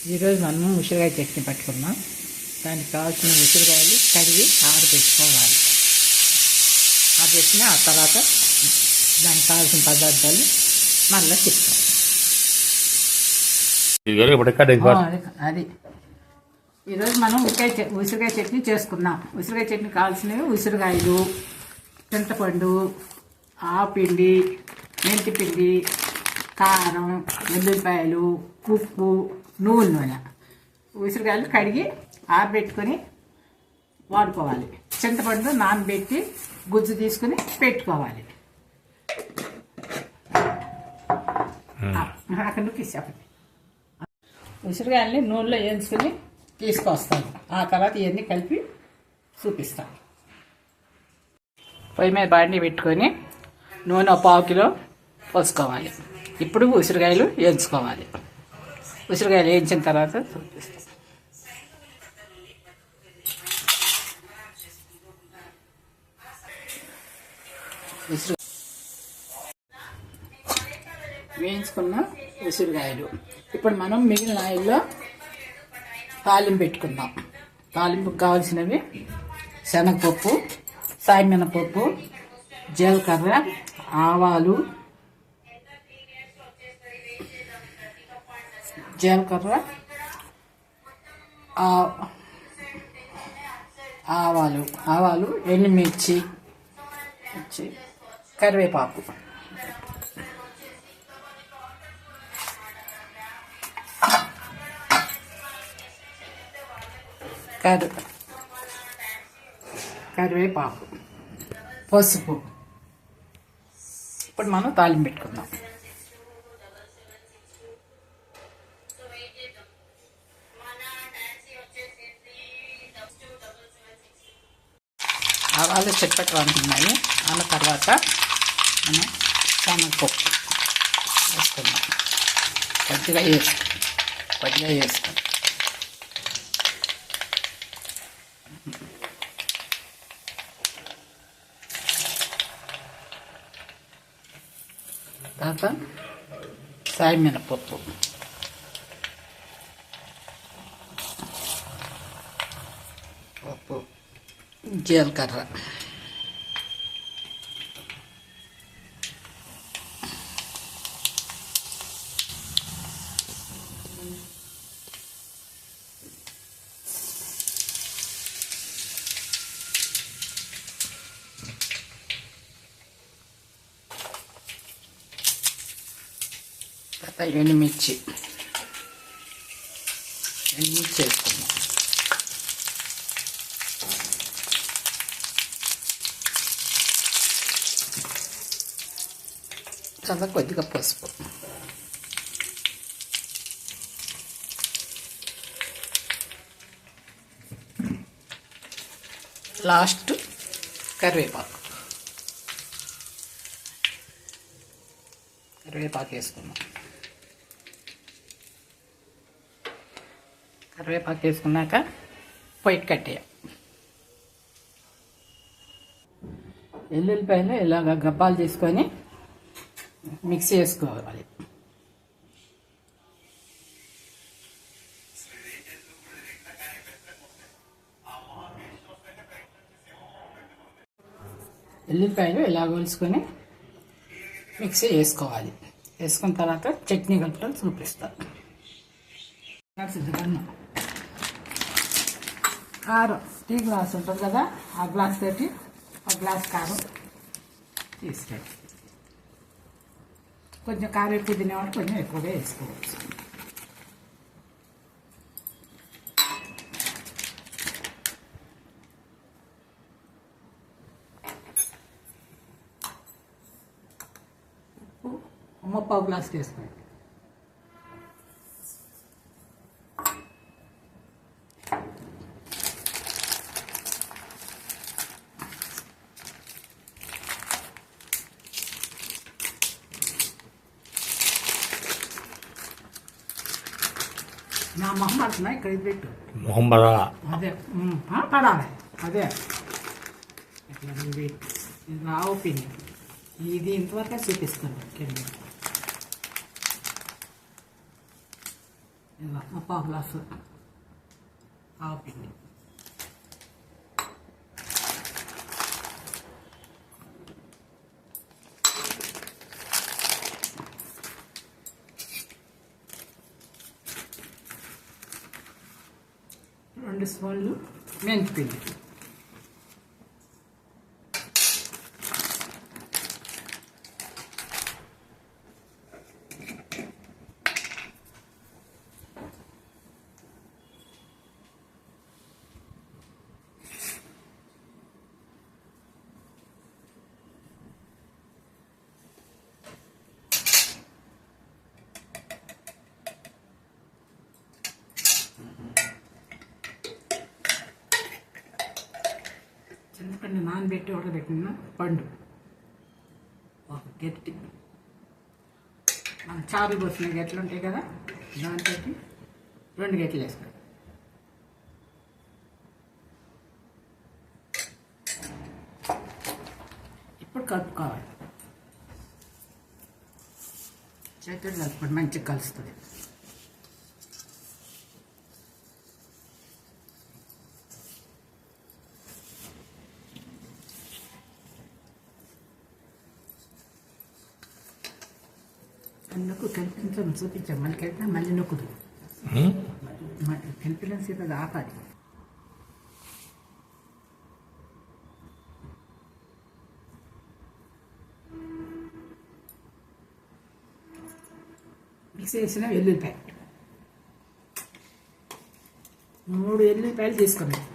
ఈరోజు మనము ఉసిరికాయ చట్నీ పట్టుకున్నాం. దానికి కావాల్సిన ఉసిరికాయలు కడిగి ఆరబెట్టుకోవాలి. ఆరబెట్టిన ఆ తర్వాత దానికి కావాల్సిన పదార్థాలు మళ్ళీ చెప్తాం. అది ఈరోజు మనం ఉసిరికాయ చట్నీ చేసుకున్నాం. ఉసిరికాయ చట్నీ కావాల్సినవి ఉసిరికాయలు, చింతపండు, ఆపిండి, మెంతిపిండి, కారం, వెల్లుల్లిపాయలు, ఉప్పు, నువ్వుల నూనె. ఉసిరికాయలు కడిగి ఆరబెట్టుకొని వాడుకోవాలి. చింతపండు నానబెట్టి గుజ్జు తీసుకుని పెట్టుకోవాలి. అక్కడ చెప్పండి. ఉసిరికాయలని నూనెలో వేయించుకొని తీసుకొస్తాను. ఆ తర్వాత ఇవన్నీ కలిపి చూపిస్తాను. పొయ్యి మీద బాండి పెట్టుకొని నూనె 1/2 కిలో పోసుకోవాలి. ఇప్పుడు ఉసిరికాయలు వేయించుకోవాలి. ఉసిరికాయలు వేయించిన తర్వాత చూపిస్తాం. వేయించుకున్న ఉసిరికాయలు ఇప్పుడు మనం మిగిలిన ఆయిల్లో తాలింపు పెట్టుకుందాం. తాలింపుకు కావాల్సినవి శనగపప్పు, సాయమినపప్పు, జీలకర్ర, ఆవాలు, ఆవాలు, ఎండుమిర్చి, కరివేపాకు, పసుపు. ఇప్పుడు మనం తాలింపు పెట్టుకుందాం. ఆవాలు చిట్టపట్టు అంటున్నాయి. అన్న తర్వాత మనం శనగపప్పు వేసుకుందాం. కొద్దిగా వేసుకుందాం. తర్వాత సాయమినపప్పు, జీలకర్ర, ఎండుమిర్చి వేసుకున్నాం. చాలా కొద్దిగా పసుపు, లాస్ట్ కరివేపాకు వేసుకున్నాం. కరివేపాకు వేసుకున్నాక పొయ్యి కట్టేయాలి. వెల్లుల్లిపాయలు ఇలాగ గబ్బాలు తీసుకొని మిక్సీ చేసుకోవాలి. వెల్లుల్లిపాయలు ఇలా కొలుసుకొని మిక్సీ వేసుకోవాలి. వేసుకున్న తర్వాత చట్నీ కలపడం చూపిస్తాను. కారం టీ గ్లాస్ ఉంటుంది కదా, ఆ గ్లాస్ తోటి 1 గ్లాస్ కారం తీసుకెళ్ళి. కొంచెం కారం ఎక్కువ తినేవాడు కొంచెం ఎక్కువగా వేసుకోవచ్చు. ఉప్పు 1/4 గ్లాస్ వేసుకోండి. నా మొహం పడుతున్నా ఇక్కడ ఇది పెట్టు. మొహం పడాలా? అదే పడాలి. అదే ఇట్లా ఇది రావు పిండి. ఇది ఇంతవరకు చూపిస్తాను. ఇదిగో పావు గ్లాసు ఆవపిండి, రెండు స్పూన్లు మెంతిపిండి, చింతపండు నానబెట్టి ఉడకబెట్టిన పండు ఒక గట్టి, మన చారు పోసిన గెట్లు ఉంటాయి కదా, దాంతో 2 గెట్లు వేసుకోండి. ఇప్పుడు కలుపుకోవాలి, చేతులు కలుపుకోండి, మంచిగా కలుస్తుంది. అందుకు కలిపించడం చూపించాం, మళ్ళీ కలిపినా మళ్ళీ నొక్కుదు, కలిపిన సేపు అది ఆపాలి. మిక్స్ చేసిన వెల్లుల్లిపాయ 3 వెల్లుల్లిపాయలు తీసుకున్నాం.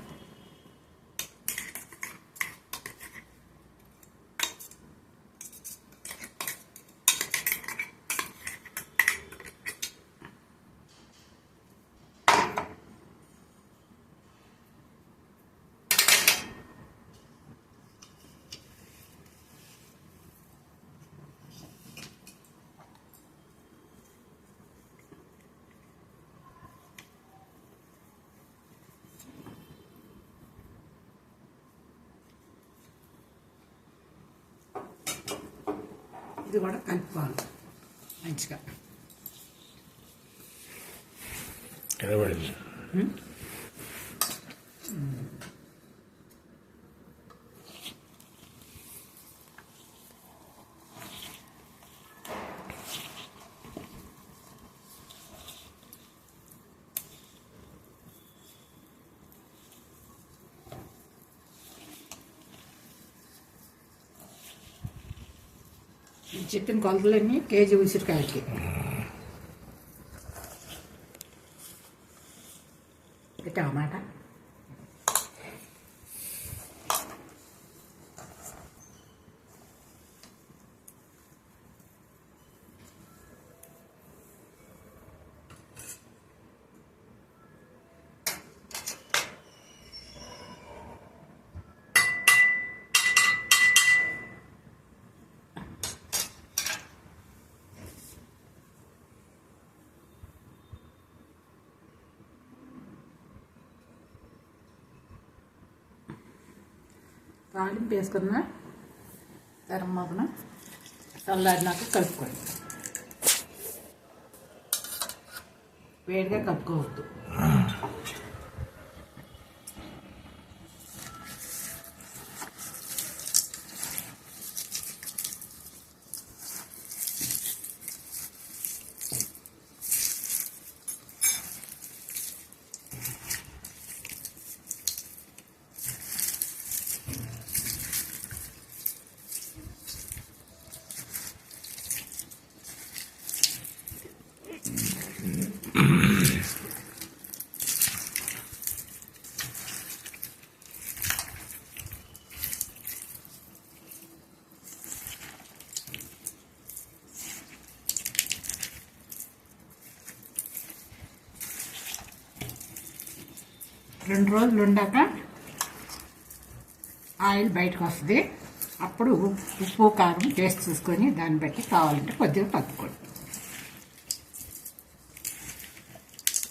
ఇది కూడా కలుపుకోవాలి మంచిగా. చెప్పిన కొలతలన్నీ కేజీ ఉసిరికాయలకి. టమాట తాలింపు వేసుకున్న తరమాకున చల్లారినాక కలుపుకోండి, వేడిగా కలుపుకోవద్దు. రెండు రోజులు ఉండాక ఆయిల్ బయటకు వస్తుంది. అప్పుడు ఉప్పు కారం టేస్ట్ చూసుకొని దాన్ని బట్టి కావాలంటే కొద్దిగా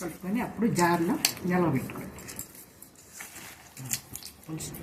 కలుపుకొని అప్పుడు జార్లో నిలవబెట్టుకోండి. పులుసు